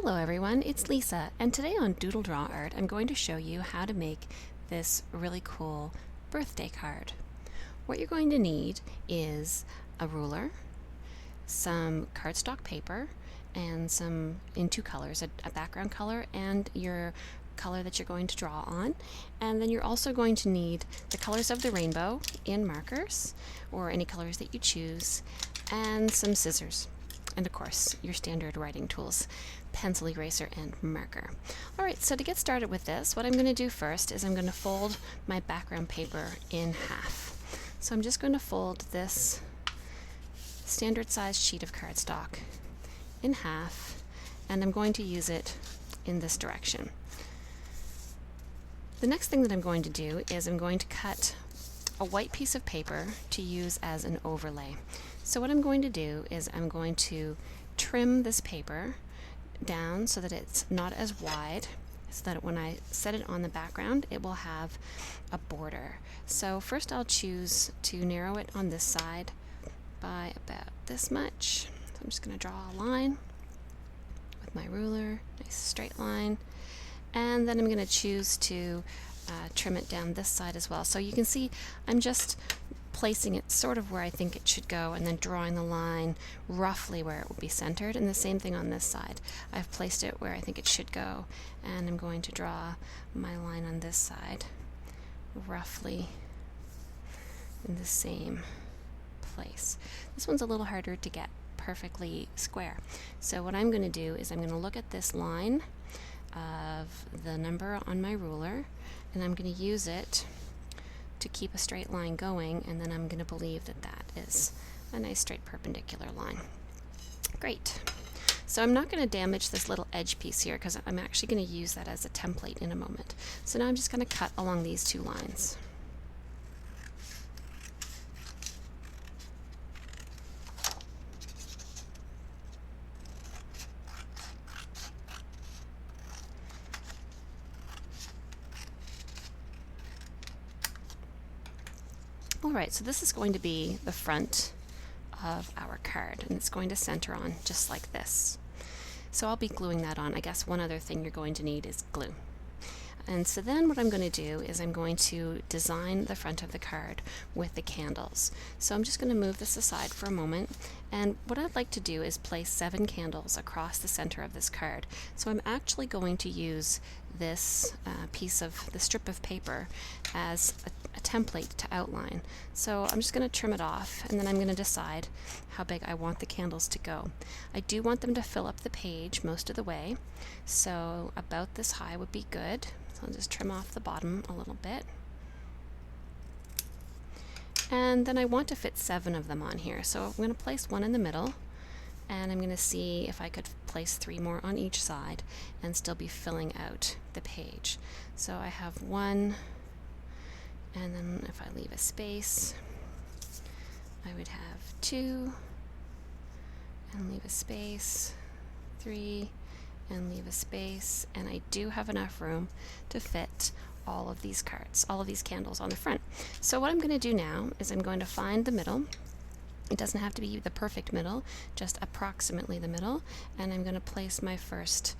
Hello everyone, it's Lisa, and today on DoodleDrawArt I'm going to show you how to make this really cool birthday card. What you're going to need is a ruler, some cardstock paper, and some in two colors, a background color and your color that you're going to draw on. And then you're also going to need the colors of the rainbow in markers, or any colors that you choose, and some scissors. And of course, your standard writing tools, pencil, eraser, and marker. Alright, so to get started with this, what I'm going to do first is I'm going to fold my background paper in half. So I'm just going to fold this standard sized sheet of cardstock in half, and I'm going to use it in this direction. The next thing that I'm going to do is I'm going to cut a white piece of paper to use as an overlay. So what I'm going to do is I'm going to trim this paper down so that it's not as wide, so that when I set it on the background it will have a border. So first I'll choose to narrow it on this side by about this much. So I'm just going to draw a line with my ruler, nice straight line, and then I'm going to choose to trim it down this side as well. So you can see I'm just placing it sort of where I think it should go, and then drawing the line roughly where it will be centered. And the same thing on this side. I've placed it where I think it should go, and I'm going to draw my line on this side roughly in the same place. This one's a little harder to get perfectly square. So what I'm going to do is I'm going to look at this line of the number on my ruler, and I'm going to use it to keep a straight line going, and then I'm going to believe that that is a nice straight perpendicular line. Great. So I'm not going to damage this little edge piece here because I'm actually going to use that as a template in a moment. So now I'm just going to cut along these two lines. Alright, so this is going to be the front of our card, and it's going to center on just like this. So I'll be gluing that on. I guess one other thing you're going to need is glue. And so then what I'm going to do is I'm going to design the front of the card with the candles. So I'm just going to move this aside for a moment, and what I'd like to do is place 7 candles across the center of this card. So I'm actually going to use this piece of the strip of paper as a template to outline. So I'm just going to trim it off, and then I'm going to decide how big I want the candles to go. I do want them to fill up the page most of the way, so about this high would be good. So I'll just trim off the bottom a little bit. And then I want to fit 7 of them on here, so I'm going to place one in the middle, and I'm going to see if I could place 3 more on each side and still be filling out the page. So I have 1, and then if I leave a space, I would have 2, and leave a space, 3, and leave a space, and I do have enough room to fit all of these cards, all of these candles on the front. So what I'm going to do now is I'm going to find the middle. It doesn't have to be the perfect middle, just approximately the middle, and I'm going to place my first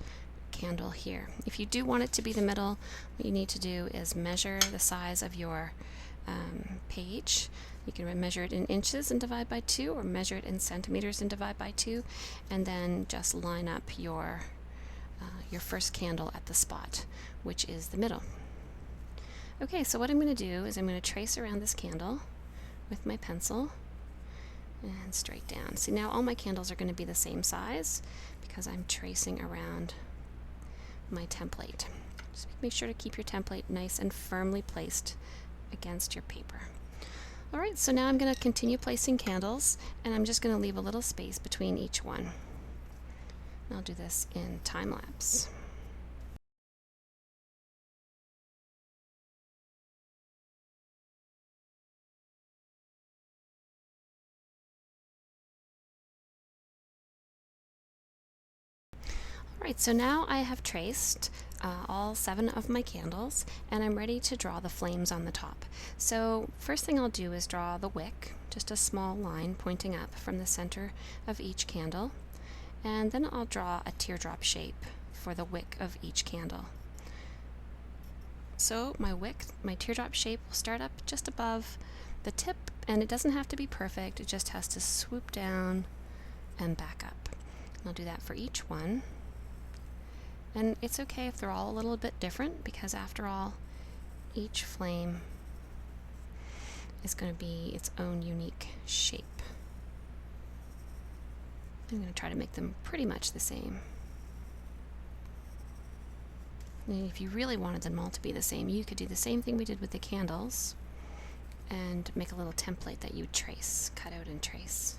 candle here. If you do want it to be the middle, what you need to do is measure the size of your page. You can measure it in inches and divide by 2, or measure it in centimeters and divide by 2, and then just line up your first candle at the spot, which is the middle. Okay, so what I'm going to do is I'm going to trace around this candle with my pencil and straight down. See, now all my candles are going to be the same size because I'm tracing around my template. Just make sure to keep your template nice and firmly placed against your paper. Alright, so now I'm going to continue placing candles, and I'm just going to leave a little space between each one. I'll do this in time lapse. Alright, so now I have traced all 7 of my candles, and I'm ready to draw the flames on the top. So first thing I'll do is draw the wick, just a small line pointing up from the center of each candle. And then I'll draw a teardrop shape for the wick of each candle. So my wick, my teardrop shape will start up just above the tip, and it doesn't have to be perfect, it just has to swoop down and back up. I'll do that for each one. And it's okay if they're all a little bit different, because after all, each flame is going to be its own unique shape. I'm going to try to make them pretty much the same. And if you really wanted them all to be the same, you could do the same thing we did with the candles and make a little template that you would trace, cut out and trace.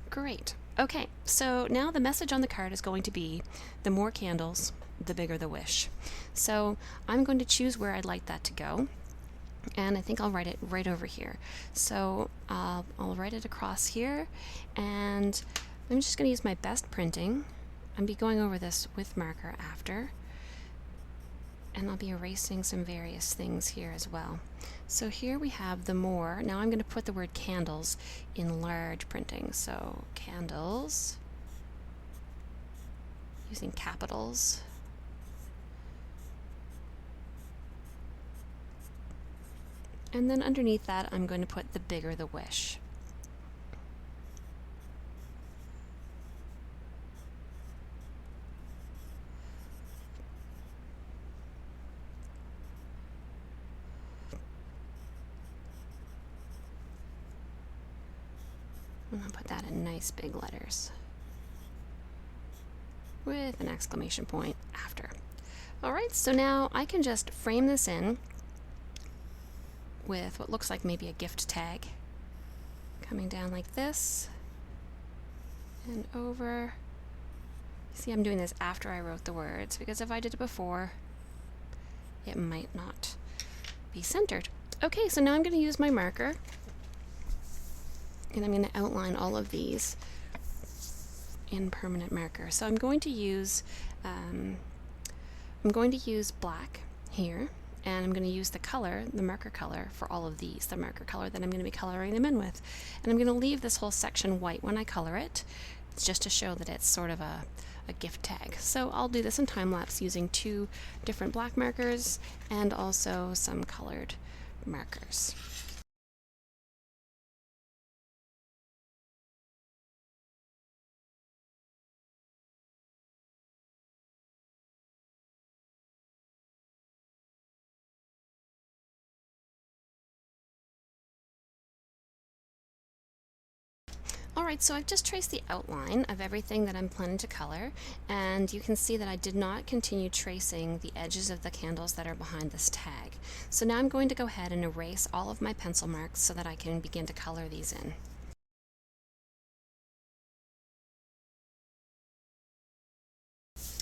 Great. Okay, so now the message on the card is going to be, the more candles, the bigger the wish. So I'm going to choose where I'd like that to go, and I think I'll write it right over here. So I'll write it across here, and I'm just going to use my best printing. I'll be going over this with marker after, and I'll be erasing some various things here as well. So here we have the more. Now I'm going to put the word candles in large printing. So candles, using capitals. And then underneath that, I'm going to put the bigger the wish. And I'll put that in nice big letters with an exclamation point after. Alright, so now I can just frame this in with what looks like maybe a gift tag coming down like this and over. See, I'm doing this after I wrote the words, because if I did it before, it might not be centered. Okay, so now I'm going to use my marker, and I'm going to outline all of these in permanent marker. So I'm going to use black here, and I'm going to use the color, the marker color for all of these, the marker color that I'm going to be coloring them in with. And I'm going to leave this whole section white when I color it. It's just to show that it's sort of a gift tag. So I'll do this in time lapse using 2 different black markers and also some colored markers. Alright, so I've just traced the outline of everything that I'm planning to color, and you can see that I did not continue tracing the edges of the candles that are behind this tag. So now I'm going to go ahead and erase all of my pencil marks so that I can begin to color these in.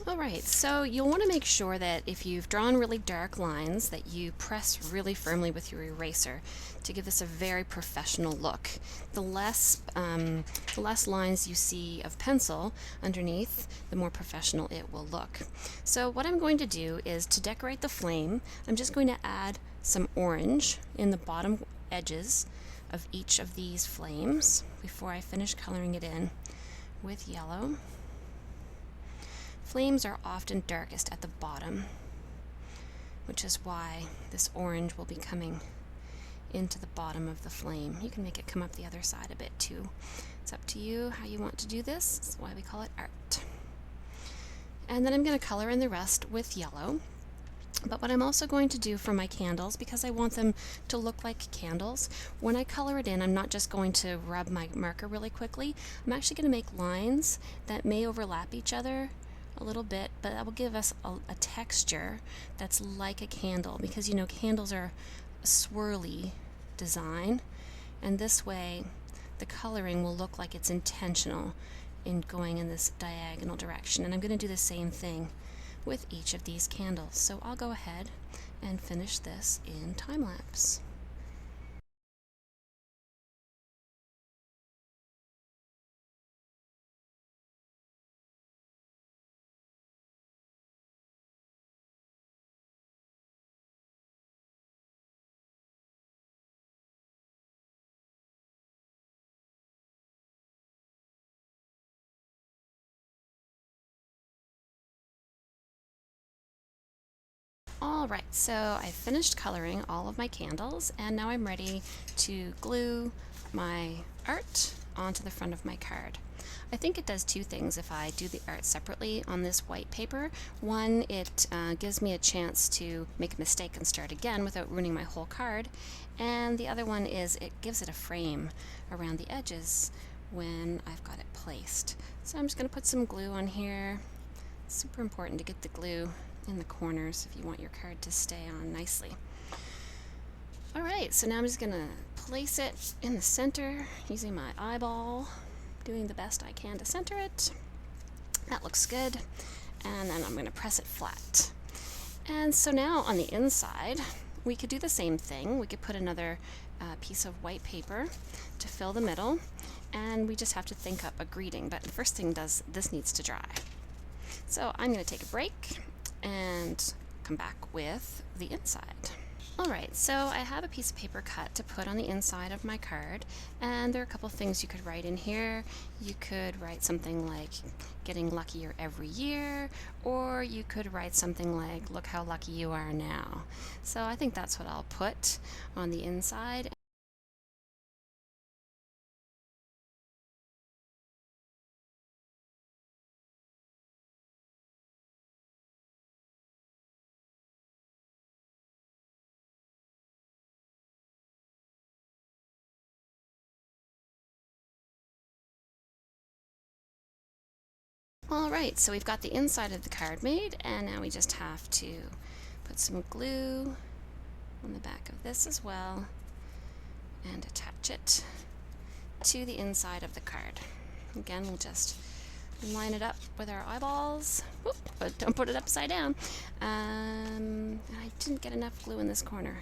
Alright, so you'll want to make sure that if you've drawn really dark lines that you press really firmly with your eraser to give this a very professional look. The less lines you see of pencil underneath, the more professional it will look. So what I'm going to do is, to decorate the flame, I'm just going to add some orange in the bottom edges of each of these flames before I finish coloring it in with yellow. Flames are often darkest at the bottom, which is why this orange will be coming into the bottom of the flame. You can make it come up the other side a bit too. It's up to you how you want to do this. That's why we call it art. And then I'm going to color in the rest with yellow. But what I'm also going to do for my candles, because I want them to look like candles, when I color it in, I'm not just going to rub my marker really quickly. I'm actually going to make lines that may overlap each other a little bit, but that will give us a texture that's like a candle, because you know candles are a swirly design, and this way the coloring will look like it's intentional in going in this diagonal direction. And I'm going to do the same thing with each of these candles. So I'll go ahead and finish this in time lapse. Alright, so I finished coloring all of my candles and now I'm ready to glue my art onto the front of my card. I think it does two things if I do the art separately on this white paper. One, it gives me a chance to make a mistake and start again without ruining my whole card. And the other one is it gives it a frame around the edges when I've got it placed. So I'm just going to put some glue on here. It's super important to get the glue in the corners if you want your card to stay on nicely. Alright, so now I'm just going to place it in the center using my eyeball, doing the best I can to center it. That looks good. And then I'm going to press it flat. And so now on the inside, we could do the same thing. We could put another piece of white paper to fill the middle, and we just have to think up a greeting. But the first thing this needs to dry. So I'm going to take a break and come back with the inside. Alright, so I have a piece of paper cut to put on the inside of my card, and there are a couple things you could write in here. You could write something like, getting luckier every year, or you could write something like, look how lucky you are now. So I think that's what I'll put on the inside. Alright, so we've got the inside of the card made, and now we just have to put some glue on the back of this as well and attach it to the inside of the card. Again, we'll just line it up with our eyeballs. Whoop, but don't put it upside down. I didn't get enough glue in this corner.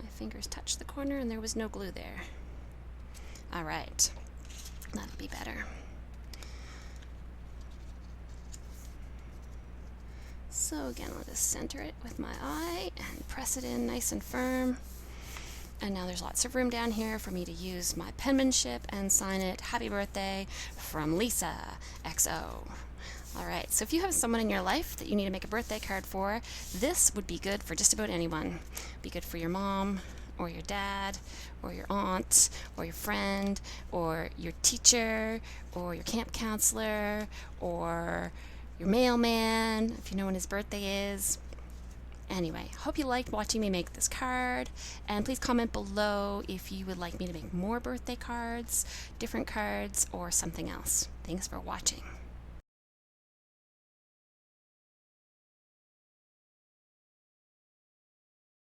My fingers touched the corner and there was no glue there. Alright, that'll be better. So again, I'll just center it with my eye and press it in nice and firm. And now there's lots of room down here for me to use my penmanship and sign it, Happy Birthday from Lisa, XO. Alright, so if you have someone in your life that you need to make a birthday card for, this would be good for just about anyone. Be good for your mom, or your dad, or your aunt, or your friend, or your teacher, or your camp counselor, or your mailman, if you know when his birthday is. Anyway, hope you liked watching me make this card, and please comment below if you would like me to make more birthday cards, different cards, or something else. Thanks for watching.